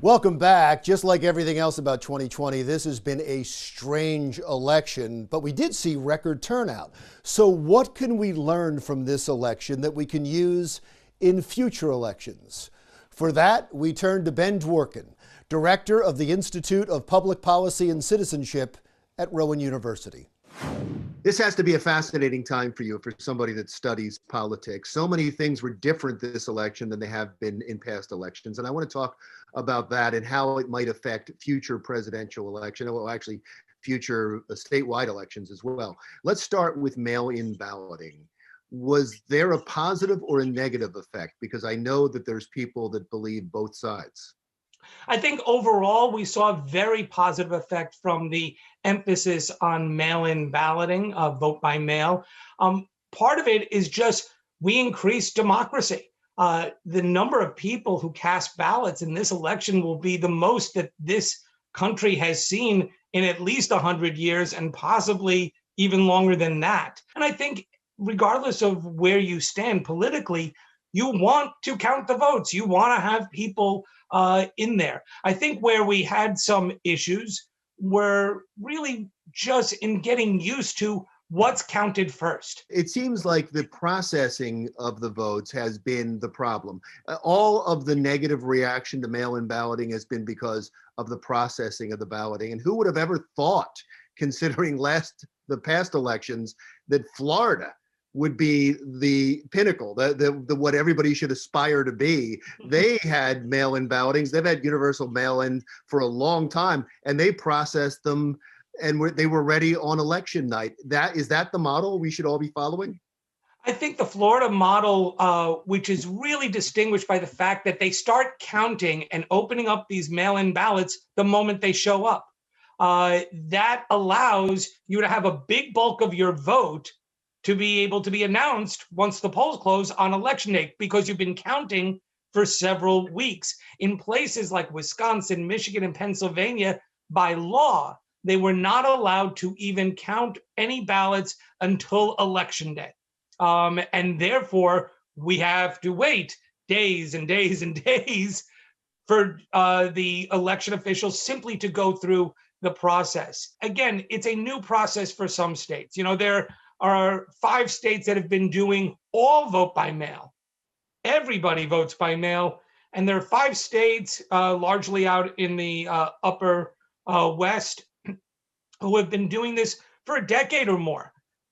Welcome back. Just like everything else about 2020, this has been a strange election, but we did see record turnout. So what can we learn from this election that we can use in future elections? For that, we turn to Ben Dworkin, director of the Institute of Public Policy and Citizenship at Rowan University. This has to be a fascinating time for you, for somebody that studies politics. So many things were different this election than they have been in past elections. And I want to talk about that and how it might affect future presidential election, well, actually future statewide elections as well. Let's start with mail-in balloting. Was there a positive or a negative effect? Because I know that there's people that believe both sides. I think overall we saw a very positive effect from the emphasis on mail-in balloting, vote by mail. Part of it is just we increased democracy. The number of people who cast ballots in this election will be the most that this country has seen in at least 100 years and possibly even longer than that. And I think regardless of where you stand politically, you want to count the votes. You want to have people in there. I think where we had some issues were really just in getting used to what's counted first. It seems like the processing of the votes has been the problem. All of the negative reaction to mail-in balloting has been because of the processing of the balloting. And who would have ever thought, considering the past elections, that Florida would be the pinnacle, the what everybody should aspire to be. They had mail-in ballotings. They've had universal mail-in for a long time, and they processed them, and they were ready on election night. Is that the model we should all be following? I think the Florida model, which is really distinguished by the fact that they start counting and opening up these mail-in ballots the moment they show up. That allows you to have a big bulk of your vote to be able to be announced once the polls close on election day, because you've been counting for several weeks. In places like Wisconsin, Michigan, and Pennsylvania, by law, they were not allowed to even count any ballots until election day. And therefore, we have to wait days and days and days for the election officials simply to go through the process. Again, it's a new process for some states. You know, there are 5 states that have been doing all vote by mail. Everybody votes by mail. And there are 5 states, largely out in the upper West, who have been doing this for a decade or more.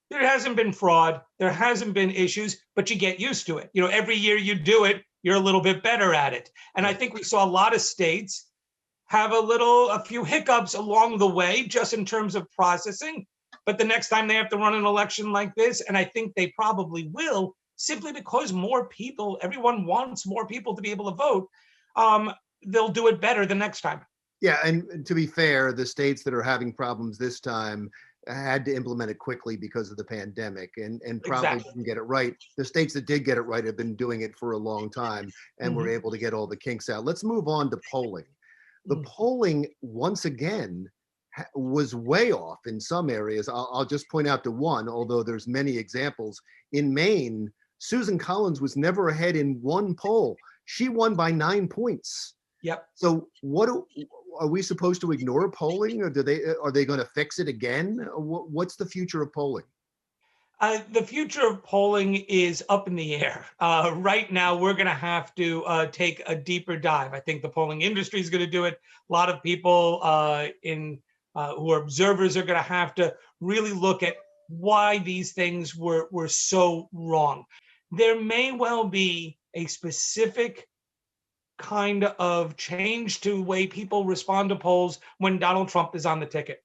There hasn't been fraud. There hasn't been issues, but you get used to it. You know, every year you do it, you're a little bit better at it. And I think we saw a lot of states have a few hiccups along the way, just in terms of processing. But the next time they have to run an election like this, and I think they probably will, simply because more people, everyone wants more people to be able to vote, they'll do it better the next time. Yeah, and to be fair, the states that are having problems this time had to implement it quickly because of the pandemic and probably didn't get it right. The states that did get it right have been doing it for a long time and were able to get all the kinks out. Let's move on to polling. The polling, once again, was way off in some areas. I'll just point out to one, although there's many examples. In Maine, Susan Collins was never ahead in one poll. She won by 9 points. Yep. So are we supposed to ignore polling, or are they going to fix it again? What's the future of polling? The future of polling is up in the air. Right now, we're going to have to take a deeper dive. I think the polling industry is going to do it. A lot of people who are observers are going to have to really look at why these things were so wrong. There may well be a specific kind of change to the way people respond to polls when Donald Trump is on the ticket.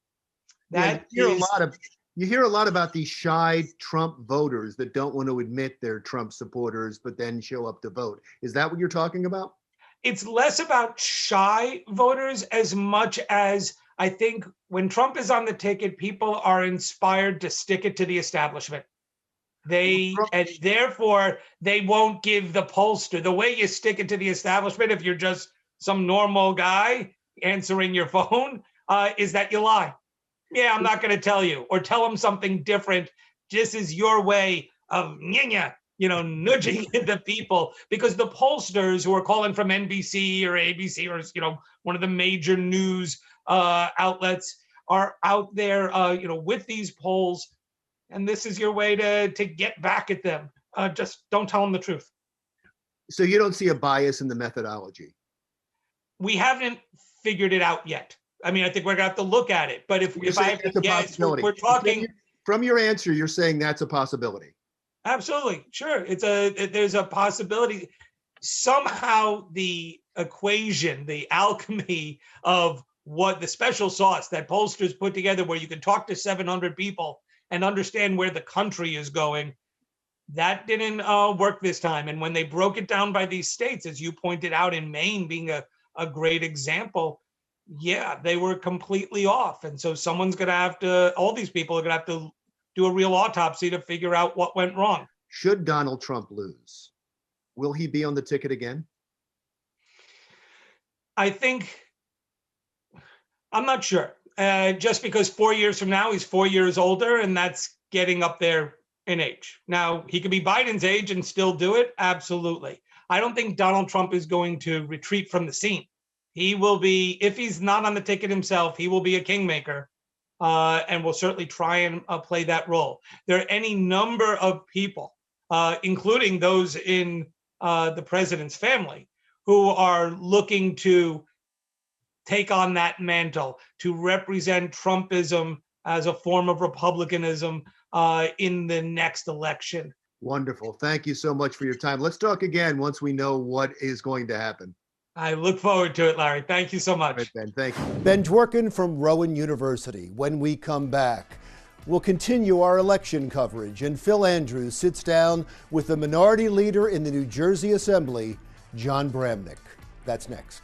You hear a lot about these shy Trump voters that don't want to admit they're Trump supporters, but then show up to vote. Is that what you're talking about? It's less about shy voters as much as I think when Trump is on the ticket, people are inspired to stick it to the establishment. And therefore, they won't give the pollster. The way you stick it to the establishment, if you're just some normal guy answering your phone, is that you lie. Yeah, I'm not going to tell you, or tell them something different. This is your way of nudging the people, because the pollsters who are calling from NBC or ABC or, one of the major news outlets are out there, with these polls. And this is your way to get back at them. Just don't tell them the truth. So you don't see a bias in the methodology? We haven't figured it out yet. I mean, I think we're going to have to look at it. But if I have to guess, we're talking. From your answer, you're saying that's a possibility. Absolutely. Sure. There's a possibility. Somehow the equation, the alchemy of what the special sauce that pollsters put together, where you can talk to 700 people and understand where the country is going, that didn't work this time. And when they broke it down by these states, as you pointed out, in Maine being a great example, yeah, they were completely off. And so all these people are going to have to do a real autopsy to figure out what went wrong. Should Donald Trump lose, will he be on the ticket again? I'm not sure. Just because 4 years from now, he's 4 years older, and that's getting up there in age. Now, he could be Biden's age and still do it. Absolutely. I don't think Donald Trump is going to retreat from the scene. He will be, if he's not on the ticket himself, he will be a kingmaker, and will certainly try and play that role. There are any number of people, including those in the president's family, who are looking to take on that mantle, to represent Trumpism as a form of republicanism in the next election. Wonderful. Thank you so much for your time. Let's talk again once we know what is going to happen. I look forward to it, Larry. Thank you so much. All right, Ben. Thank you. Ben Dworkin from Rowan University. When we come back, we'll continue our election coverage, and Phil Andrews sits down with the minority leader in the New Jersey Assembly, John Bramnick. That's next.